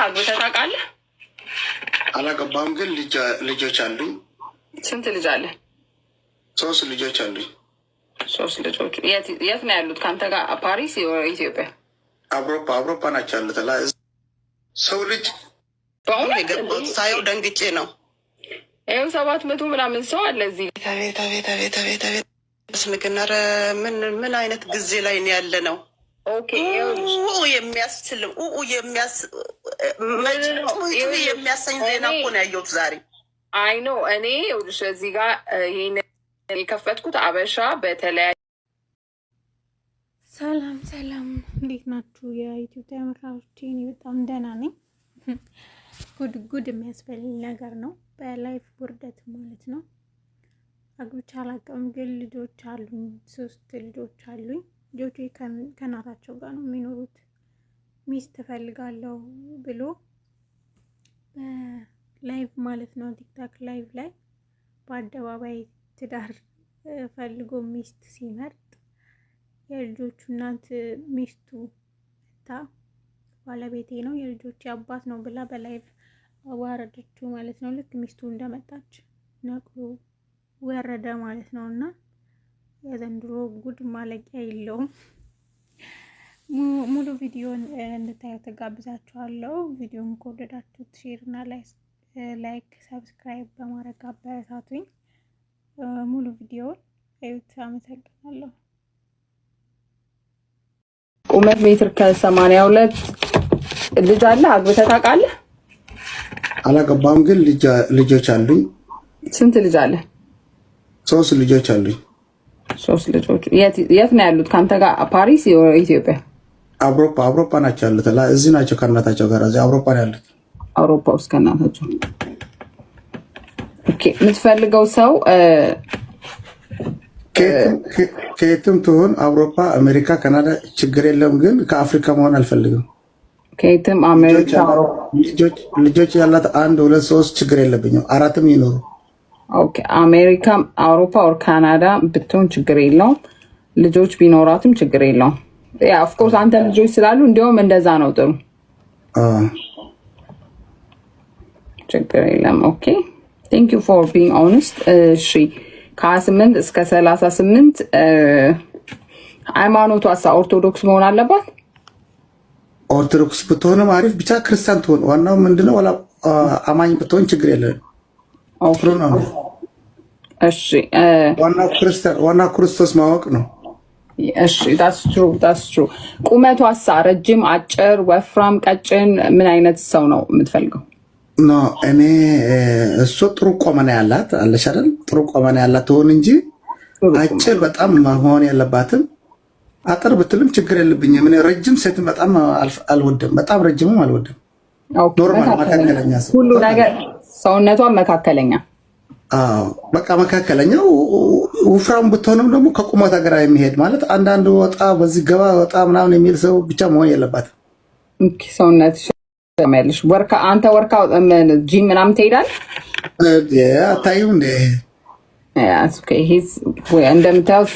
አግብተህ ታውቃለህ? አላገባም፣ ግን ልጆች አሉኝ። ስንት ልጅ አለ? 3 ልጆች አሉኝ። 3 ልጆች የት ነው ያሉት? ከአንተ ጋር ፓሪስ ኢትዮጵያ? አውሮፓ ናቸው ያሉት። ሰው ልጅ በአሁኑ የገባሁት ሳየው ደንግጬ ነው። ይኸው 700 ምናምን ሰው አለ እዚህ። ቤት ስንክነረ ምን አይነት ጊዜ ላይ ነው ያለ ነው? የሚያሰኝ ዜና እኮ ነው ያየሁት ዛሬ። አይ ኖ እኔ ይኸውልሽ እዚህ ጋር ይሄን የከፈትኩት አበሻ በተለያየ። ሰላም ሰላም፣ እንዴት ናችሁ የዩቲዩብ ተመልካቾቼ? እኔ በጣም ደህና ነኝ። ጉድ የሚያስበል ነገር ነው፣ በላይፍ ውርደት ማለት ነው። አግብቼ አላውቅም፣ ግን ልጆች አሉኝ። 3 ልጆች አሉኝ። ልጆቼ ከእናታቸው ጋር ነው የሚኖሩት። ሚስት እፈልጋለሁ ብሎ ላይቭ ማለት ነው ቲክታክ ላይቭ ላይ በአደባባይ ትዳር ፈልጎ ሚስት ሲመርጥ የልጆቹ እናት ሚስቱ ታ ባለቤቴ ነው የልጆቼ አባት ነው ብላ በላይቭ አዋረደችው ማለት ነው። ልክ ሚስቱ እንደመጣች ነቅሎ ወረደ ማለት ነው። እና የዘንድሮ ጉድ ማለቂያ የለውም። ሙሉ ቪዲዮን እንድታዩ ተጋብዛችኋለሁ። ቪዲዮን ከወደዳችሁት ሼር እና ላይክ ሰብስክራይብ በማድረግ አበረታቱኝ። ሙሉ ቪዲዮን እዩት። አመሰግናለሁ። ቁመት ሜትር ከ82 ልጅ አለ። አግብተህ ታውቃለህ? አላገባም፣ ግን ልጆች አሉኝ። ስንት ልጅ አለ? 3 ልጆች አሉኝ። 3 ልጆች የት ነው ያሉት? ከአንተ ጋር ፓሪስ ኢትዮጵያ? አውሮፓ ናቸው ያሉት። እዚህ ናቸው ከእናታቸው ጋር እዚህ አውሮፓ ነው ያሉት። አውሮፓ ውስጥ ከእናታቸው። ኦኬ። የምትፈልገው ሰው ከየትም ትሆን አውሮፓ፣ አሜሪካ፣ ካናዳ ችግር የለም፣ ግን ከአፍሪካ መሆን አልፈልግም። ከየትም አሜሪካ፣ ልጆች ያላት 1 2 3 ችግር የለብኝም። 4ም ይኖሩ። ኦኬ። አሜሪካ፣ አውሮፓ ኦር ካናዳ ብትሆን ችግር የለውም። ልጆች ቢኖራትም ችግር የለውም። ያ ኦፍ ኮርስ አንተ ልጆች ስላሉ እንዲያውም እንደዛ ነው ጥሩ። ችግር የለም። ኦኬ ቴንክ ዩ ፎር ቢንግ ኦነስት። እሺ ከ28 እስከ 38 ሃይማኖቷ ኦርቶዶክስ መሆን አለባት። ኦርቶዶክስ ብትሆንም አሪፍ፣ ብቻ ክርስቲያን ትሆን። ዋናው ምንድነው ወላ አማኝ ብትሆን ችግር የለም። እሺ ዋናው ክርስቶስ ማወቅ ነው። እሺ that's true። ቁመቷሳ ረጅም፣ አጭር፣ ወፍራም፣ ቀጭን ምን አይነት ሰው ነው የምትፈልገው? ኖ እኔ እሱ ጥሩ ቆመና ያላት አለሽ አይደል? ጥሩ ቆመና ያላት ትሆን እንጂ አጭር በጣም መሆን የለባትም። አጥር ብትልም ችግር የለብኝም። እኔ ረጅም ሴት በጣም አልወድም፣ በጣም ረጅምም አልወድም። ኖርማል መካከለኛ ሁሉ ነገር ሰውነቷ መካከለኛ። አዎ በቃ መካከለኛው። ውፍራም ብትሆንም ደግሞ ከቁመቷ ጋር የሚሄድ ማለት አንዳንድ ወጣ በዚህ ገባ ወጣ ምናምን የሚል ሰው ብቻ መሆን የለባትም። ኦኬ ሰውነት ተመልሽ አንተ ወርካ ጂም ምናምን ትሄዳለህ? አታዩም እንዴ? እንደምታዩት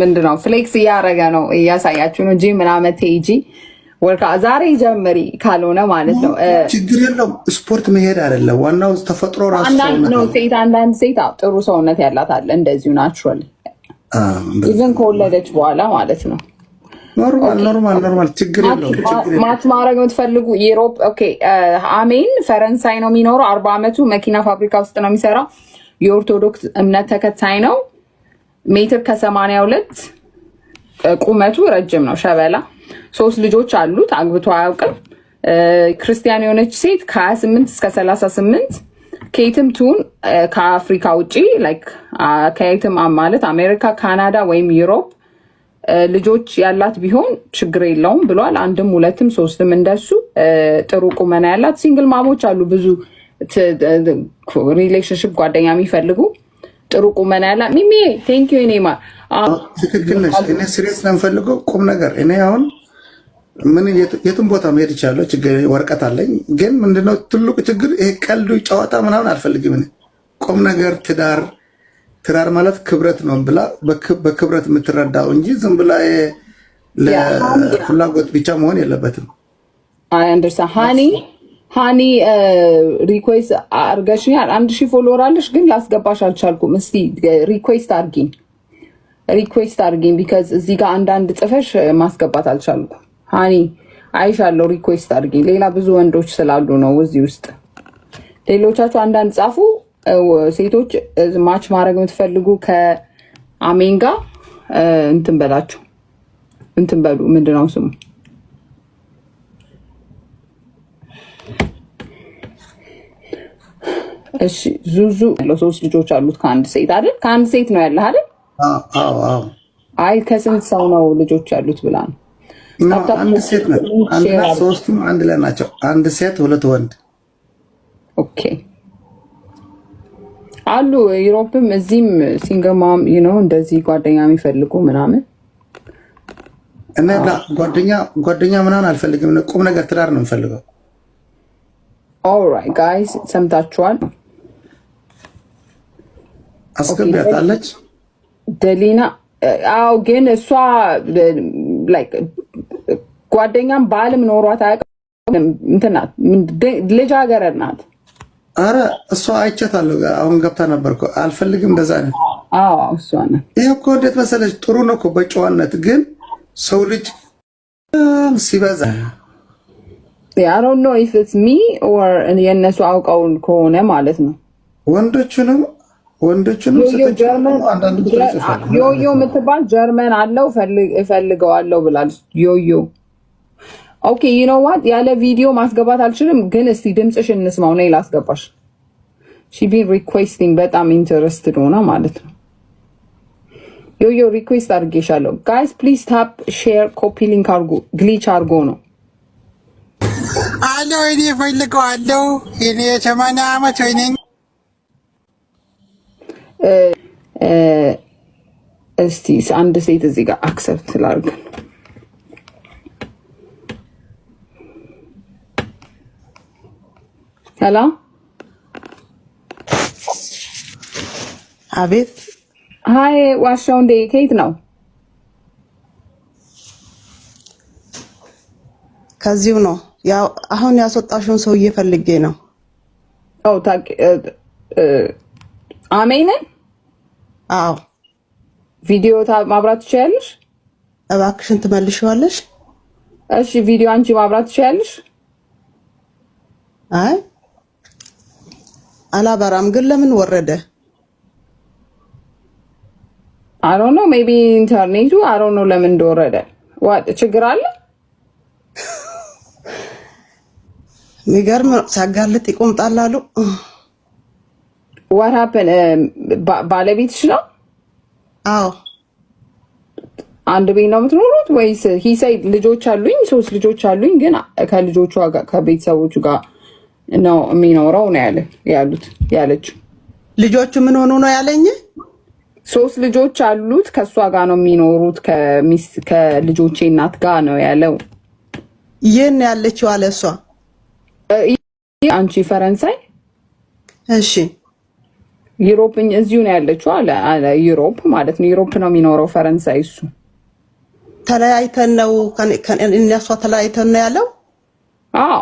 ምንድነው ፍሌክስ እያደረገ ነው፣ እያሳያችሁ ነው። ጂም ምናምን ትሄጂ ወርካ ዛሬ ጀምሪ ካልሆነ ማለት ነው። ችግር የለውም። ስፖርት መሄድ አይደለም ዋናው ተፈጥሮ ራሱ አንዳንድ ሴት ጥሩ ሰውነት ያላት አለ እንደዚሁ ናቹራል ኢቭን ከወለደች በኋላ ማለት ነው። ኖርማል ችግር የለውም። ማች ማድረግ የምትፈልጉ ዩሮፕ ኦኬ። አሜን ፈረንሳይ ነው የሚኖረው። 40 ዓመቱ መኪና ፋብሪካ ውስጥ ነው የሚሰራው። የኦርቶዶክስ እምነት ተከታይ ነው። ሜትር ከ82 ቁመቱ ረጅም ነው። ሸበላ 3 ልጆች አሉት። አግብቶ አያውቅም። ክርስቲያን የሆነች ሴት ከ28 እስከ 38 ከየትም ትሁን ከአፍሪካ ውጪ ላይክ ከየትም ማለት አሜሪካ፣ ካናዳ ወይም ዩሮፕ ልጆች ያላት ቢሆን ችግር የለውም ብሏል። 1ም 2ም 3ም እንደሱ ጥሩ ቁመና ያላት ሲንግል ማሞች አሉ። ብዙ ሪሌሽንሽፕ ጓደኛ የሚፈልጉ ጥሩ ቁመና ያላት ሚሚ ቴንክ ዩ ኔማ ትክክል ነሽ። እኔ ሲሪየስ ነው የምፈልገው ቁም ነገር። እኔ አሁን ምን የትም ቦታ መሄድ ይቻላል፣ ችግር ወረቀት አለኝ። ግን ምንድነው ትልቁ ችግር ይሄ ቀልዱ ጨዋታ ምናምን አልፈልግም። እኔ ቁም ነገር ትዳር ማለት ክብረት ነው ብላ በክብረት የምትረዳው እንጂ ዝም ብላ ለፍላጎት ብቻ መሆን የለበትም። አይ አንደርስታንድ ሃኒ ሃኒ ሪኩዌስት አርገሽኛል። 1000 ፎሎወር አለሽ ግን ላስገባሽ አልቻልኩም። እስቲ ሪኩዌስት አርጊኝ ቢካዝ እዚህ ጋር አንዳንድ ጽፈሽ ማስገባት አልቻልኩም። ሃኒ አይሻለሁ፣ ሪኩዌስት አርጊኝ። ሌላ ብዙ ወንዶች ስላሉ ነው እዚህ ውስጥ። ሌሎቻችሁ አንዳንድ ጻፉ። ሴቶች ማች ማድረግ የምትፈልጉ ከአሜን ጋር እንትን በላችሁ፣ እንትን በሉ። ምንድነው ስሙ? እሺ ዙዙ ያለው 3 ልጆች አሉት ከአንድ ሴት አይደል? ከአንድ ሴት ነው ያለህ አይደል? አዎ። አይ ከስንት ሰው ነው ልጆች ያሉት ብላ ነው። አንድ ሴት ነው። ሶስቱም አንድ ላይ ናቸው። አንድ ሴት 2 ወንድ። ኦኬ አሉ ዩሮፕም እዚህም ሲንግል ማም እንደዚህ ጓደኛ የሚፈልጉ ምናምን። እና ጓደኛ ምናምን አልፈልግም። ቁም ነገር ትዳር ነው የምፈልገው። ኦልራይት ጋይስ ሰምታችኋል። አስገቢያታለች ደሊና። አዎ ግን እሷ ጓደኛም ባልም ኖሯት አያውቅም። እንትና ልጅ ሀገር ናት። አረ እሷ አይቻታለሁ። አሁን ገብታ ነበር እኮ። አልፈልግም እንደዛ አይነት። አዎ እሷ ናት። ይሄ እኮ እንዴት መሰለች፣ ጥሩ ነው እኮ በጨዋነት ግን ሰው ልጅ ሲበዛ I don't know if it's me or የነሱ አውቀውን ከሆነ ማለት ነው። ወንዶቹንም ዮዮ የምትባል ጀርመን አለው እፈልገዋለሁ ብላለች። ዮዮ ኦኬ you know what ያለ ቪዲዮ ማስገባት አልችልም፣ ግን እስቲ ድምፅሽን እንስማው ነው ላስገባሽ። she been requesting በጣም ኢንተረስትድ ሆና ማለት ነው። ዮዮ ሪኩዌስት አድርጌሻለሁ። guys please tap share copy link አርጉ። ግሊች አርጎ ነው። አሎ እኔ እፈልገዋለሁ። እኔ 80 ዓመት ወይ ነኝ። እስቲ አንድ ሴት እዚህ ጋር አክሰፕት ላድርግ። ሄሎ አቤት። ሃይ ዋሻው እንደ ከየት ነው? ከዚሁ ነው። ያው አሁን ያስወጣሽውን ሰውዬ ፈልጌ ነው። አሜን። አዎ ቪዲዮ ማብራት ትችያለሽ? እባክሽን ትመልሺዋለሽ? እሺ ቪዲዮ አንቺ ማብራት ትችያለሽ? አይ አላበራም። ግን ለምን ወረደ? I don't know maybe ኢንተርኔቱ I don't know ለምን እንደወረደ። ዋት ችግር አለ? ሚገርም ሲያጋልጥ ይቆምጣል አሉ። What happened? ባለቤትሽ ነው? አዎ። አንድ ቤት ነው የምትኖሩት ወይስ? he said ልጆች አሉኝ፣ 3 ልጆች አሉኝ፣ ግን ከልጆቹ ጋር ከቤተሰቦቹ ጋር ነው የሚኖረው ነው ያለችው። ልጆቹ ምን ሆኑ ነው ያለኝ? 3 ልጆች አሉት፣ ከሷ ጋር ነው የሚኖሩት፣ ከልጆቼ እናት ጋር ነው ያለው። ይሄን ያለችው አለ እሷ። አንቺ ፈረንሳይ? እሺ ዩሮፕ እዚሁ ነው ያለችው አለ ዩሮፕ ማለት ነው። ዩሮፕ ነው የሚኖረው ፈረንሳይ። እሱ ተለያይተን ነው እነሷ ተለያይተን ነው ያለው። አዎ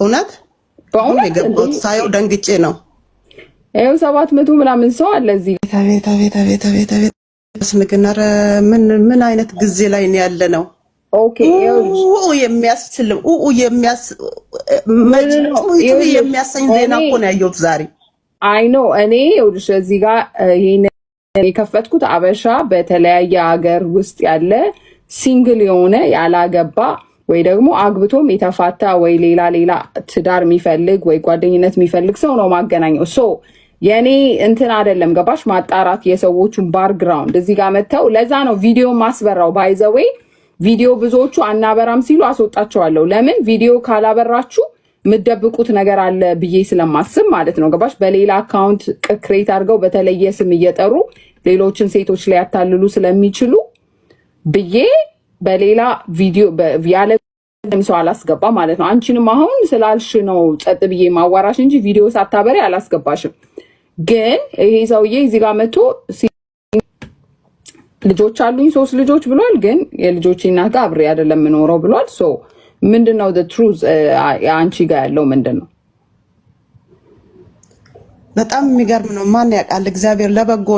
እውነት በእውነት ሳየው ደንግጬ ነው። ይኸው 700 ምናምን ሰው አለ እዚህ። ቤታ ስንግናረ ምን አይነት ጊዜ ላይ ነው ያለ ነው? ኦኬ የሚያሰኝ ዜና እኮ ነው ያየሁት ዛሬ። አይ ኖ እኔ ይኸውልሽ እዚህ ጋር ይሄን የከፈትኩት አበሻ በተለያየ ሀገር ውስጥ ያለ ሲንግል የሆነ ያላገባ ወይ ደግሞ አግብቶም የተፋታ ወይ ሌላ ትዳር የሚፈልግ ወይ ጓደኝነት የሚፈልግ ሰው ነው ማገናኘው። ሶ የኔ እንትን አይደለም ገባሽ? ማጣራት የሰዎቹን ባክግራውንድ እዚህ ጋር መተው። ለዛ ነው ቪዲዮ ማስበራው። ባይዘዌይ ቪዲዮ ብዙዎቹ አናበራም ሲሉ አስወጣቸዋለሁ። ለምን ቪዲዮ ካላበራችሁ የምትደብቁት ነገር አለ ብዬ ስለማስብ ማለት ነው ገባሽ? በሌላ አካውንት ክሬት አድርገው በተለየ ስም እየጠሩ ሌሎችን ሴቶች ላይ ያታልሉ ስለሚችሉ ብዬ በሌላ ቪዲዮ ያለ ሰው አላስገባ ማለት ነው። አንቺንም አሁን ስላልሽ ነው ጸጥ ብዬ ማዋራሽ እንጂ ቪዲዮ ሳታበሪ አላስገባሽም። ግን ይሄ ሰውዬ እዚህ ጋር መጥቶ ልጆች አሉኝ 3 ልጆች ብሏል። ግን የልጆቼ እናት ጋር አብሬ አይደለም የምኖረው ብሏል። ሶ ምንድነው the truth አንቺ ጋር ያለው ምንድነው? በጣም የሚገርም ነው። ማን ያውቃል? እግዚአብሔር ለበጎ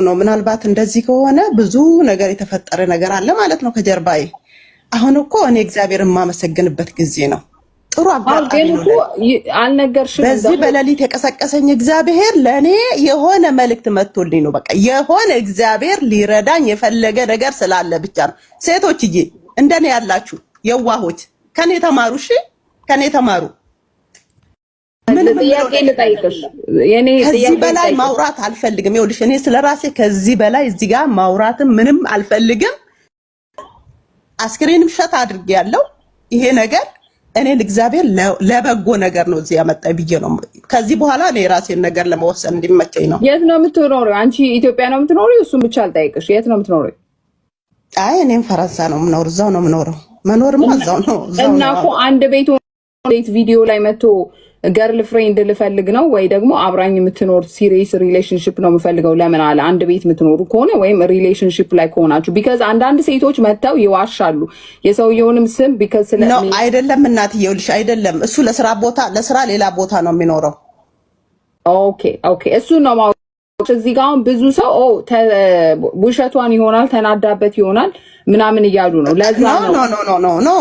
ነው። ምናልባት እንደዚህ ከሆነ ብዙ ነገር የተፈጠረ ነገር አለ ማለት ነው ከጀርባዬ። አሁን እኮ እኔ እግዚአብሔር የማመሰግንበት ጊዜ ነው። ጥሩ አጋጣሚ ነው። አልነገርሽም? በዚህ በሌሊት የቀሰቀሰኝ እግዚአብሔር ለኔ የሆነ መልእክት መጥቶልኝ ነው። በቃ የሆነ እግዚአብሔር ሊረዳኝ የፈለገ ነገር ስላለ ብቻ ነው። ሴቶችዬ እንደኔ ያላችሁ የዋሆች ከኔ ተማሩ። እሺ ከኔ ተማሩ። ጥያቄ ልጠይቅሽ። ከዚህ በላይ ማውራት አልፈልግም። ይኸውልሽ እኔ ስለራሴ ከዚህ በላይ እዚህ ጋር ማውራትም ምንም አልፈልግም። አስክሬንም ሸት አድርጌያለሁ። ይሄ ነገር እኔ ለእግዚአብሔር ለበጎ ነገር ነው እዚህ ያመጣኝ ብዬ ነው። ከዚህ በኋላ እኔ የራሴን ነገር ለመወሰን እንዲመቸኝ ነው። የት ነው የምትኖሪው? አንቺ ኢትዮጵያ ነው የምትኖሪው? እሱን ብቻ አልጠይቅሽ። የት ነው የምትኖሪው? አይ እኔም ፈረንሳ ነው የምኖረው። እዛው ነው የምኖረው። መኖርማ እዛው ነው። እና እኮ አንድ ቤት ቪዲዮ ላይ መጥቶ ገርል ፍሬንድ ልፈልግ ነው ወይ ደግሞ አብራኝ የምትኖር ሲሪየስ ሪሌሽንሽፕ ነው የምፈልገው ለምን አለ? አንድ ቤት የምትኖሩ ከሆነ ወይም ሪሌሽንሽፕ ላይ ከሆናችሁ ቢካዝ አንዳንድ ሴቶች መጥተው ይዋሻሉ የሰውየውንም ስም ቢካዝ ስለ ነው አይደለም። እናትዬ ይኸውልሽ አይደለም እሱ ለስራ ሌላ ቦታ ነው የሚኖረው። ኦኬ እሱ ነው እዚህ ጋር አሁን ብዙ ሰው ውሸቷን ይሆናል ተናዳበት ይሆናል ምናምን እያሉ ነው። ለዛ ነው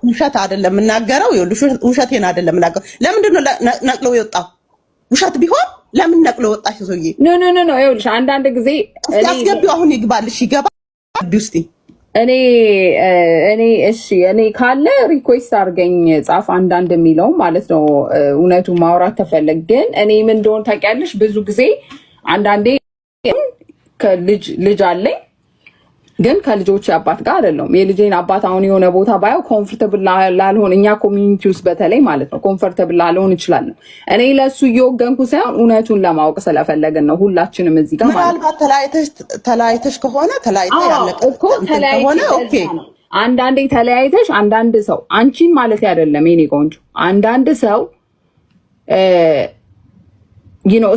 ውሸት አይደለም የምናገረው። ውሸቴን አይደለም የምናገረው። ለምንድን ነው ነቅሎ የወጣው? ውሸት ቢሆን ለምን ነቅሎ ወጣሽ? ሰውዬ ኖ ይኸውልሽ አንዳንድ ጊዜ ያስገቢው አሁን ይግባልሽ ይገባ ውስጥ እኔ ካለ ሪኩዌስት አድርገኝ ጻፍ አንዳንድ የሚለው ማለት ነው። እውነቱ ማውራት ተፈለግ ግን እኔ ምን እንደሆነ ታውቂያለሽ? ብዙ ጊዜ አንዳንዴ ልጅ አለኝ ግን ከልጆች አባት ጋር አይደለም። የልጄን አባት አሁን የሆነ ቦታ ባየው ኮምፎርታብል ላልሆን እኛ ኮሚኒቲ ውስጥ በተለይ ማለት ነው ኮምፎርታብል ላልሆን ይችላል። እኔ ለሱ እየወገንኩ ሳይሆን እውነቱን ለማወቅ ስለፈለግን ነው ሁላችንም እዚህ ጋር ማለት ነው። ተለያይተሽ ከሆነ ተለያይተሽ ያለቀ እኮ ኦኬ። አንዳንዴ ተለያይተሽ አንዳንድ ሰው አንቺን ማለት አይደለም የኔ ቆንጆ አንዳንድ ሰው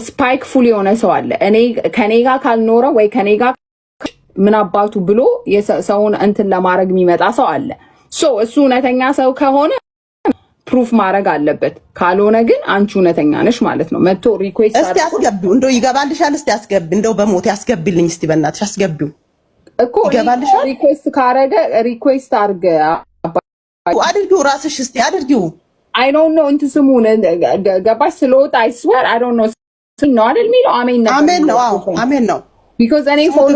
ስፓይክ ፉል የሆነ ሰው አለ። እኔ ከኔ ጋር ካልኖረ ወይ ከኔ ጋር ምን አባቱ ብሎ ሰውን እንትን ለማድረግ የሚመጣ ሰው አለ። እሱ እውነተኛ ሰው ከሆነ ፕሩፍ ማድረግ አለበት። ካልሆነ ግን አንቺ እውነተኛ ነሽ ማለት ነው። መጥቶ ሪኩዌስት እስቲ አስገቢው እንደው ይገባልሻል። እስቲ አስገቢ እንደው በሞት ያስገቢልኝ እስቲ በእናትሽ አስገቢው እኮ ይገባልሻል። ሪኩዌስት ካረገ ሪኩዌስት አድርጊው ራስሽ እስቲ አድርጊው። አይ ዶንት ኖ እንትን ስሙን ገባሽ ስለወጣ አይ ስዌር አይ ዶንት ኖ ነው አይደል የሚለው አሜን ነው ቢኮዝ እኔ ፎሎ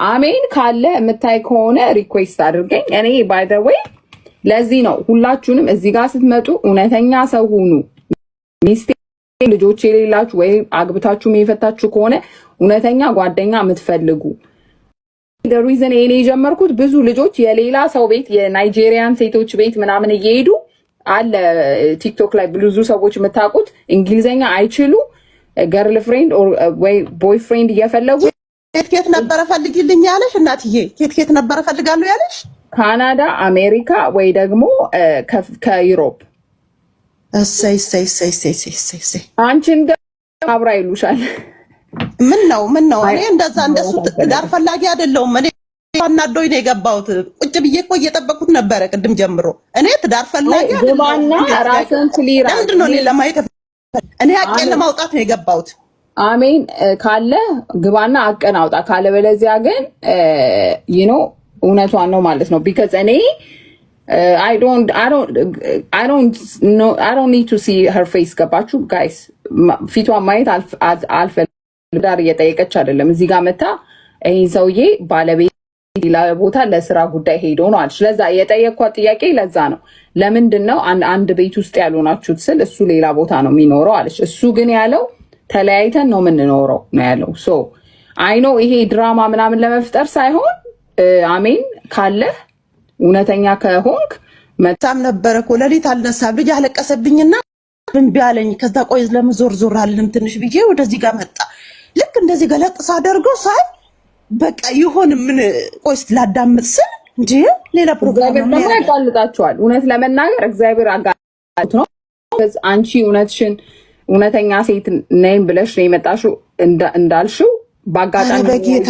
አሜን ካለ የምታይ ከሆነ ሪኩዌስት አድርገኝ። እኔ ባይ ዘ ዌይ ለዚህ ነው ሁላችሁንም እዚህ ጋር ስትመጡ እውነተኛ ሰው ሁኑ። ሚስቴ ልጆች የሌላችሁ ወይ አግብታችሁ የፈታችሁ ከሆነ እውነተኛ ጓደኛ የምትፈልጉ ሪዝን እኔ የጀመርኩት ብዙ ልጆች የሌላ ሰው ቤት የናይጄሪያን ሴቶች ቤት ምናምን እየሄዱ አለ ቲክቶክ ላይ ብዙ ሰዎች የምታውቁት እንግሊዝኛ አይችሉ ገርል ፍሬንድ ወይ ቦይ ፍሬንድ እየፈለጉ ኬት ነበረ ፈልጊልኝ ያለሽ እናትዬ? ኬት ነበረ ፈልጋለሁ ያለሽ? ካናዳ፣ አሜሪካ ወይ ደግሞ ከዩሮፕ። እሰይ አንቺን አብራ ይሉሻል። ምን ነው እኔ እንደሱ ትዳር ፈላጊ አይደለሁም። እኔ አናዶኝ ነው የገባሁት። ቁጭ ብዬ እኮ እየጠበኩት ነበረ ቅድም ጀምሮ። እኔ ትዳር ፈላጊ ግባና ራስን ክሊራ ለምንድን ነው ለማየት እኔ አቄን ለማውጣት ነው የገባሁት። አሜን ካለ ግባና አቀን አውጣ ካለ በለዚያ ግን እውነቷን ነው ማለት ነው። ቢካዝ እኔ I don't need to see her face ገባችሁ ጋይስ? ፊቷን ማየት አልፈልግም። ዳር እየጠየቀች አይደለም እዚህ ጋር መታ ይሄ ሰውዬ ባለቤት ሌላ ቦታ ለስራ ጉዳይ ሄዶ ነው አለች። ለዛ የጠየኳት ጥያቄ ለዛ ነው። ለምንድን ነው አንድ ቤት ውስጥ ያልሆናችሁት ስል እሱ ሌላ ቦታ ነው የሚኖረው አለች። እሱ ግን ያለው ተለያይተን ነው የምንኖረው ነው ያለው። አይ ኖ ይሄ ድራማ ምናምን ለመፍጠር ሳይሆን አሜን ካለህ እውነተኛ ከሆንክ መጣም ነበረ እኮ ሌሊት አልነሳም። ልጅ አለቀሰብኝና እምቢ አለኝ። ከዛ ቆይ ለምን ዞር አልልም ትንሽ ብዬ ወደዚህ ጋር መጣ። ልክ እንደዚህ ገለጥ ሳደርገው ሳይ በቃ ይሆን ምን ቆይስ ላዳምጥ ስል እንዴ ሌላ ፕሮግራም ነው ያጋልጣቸዋል። እውነት ለመናገር እግዚአብሔር አጋልጣት ነው። አንቺ እውነተኛ ሴት ነኝ ብለሽ ነው የመጣሽው እንዳልሽው ባጋጣሚ በጌታ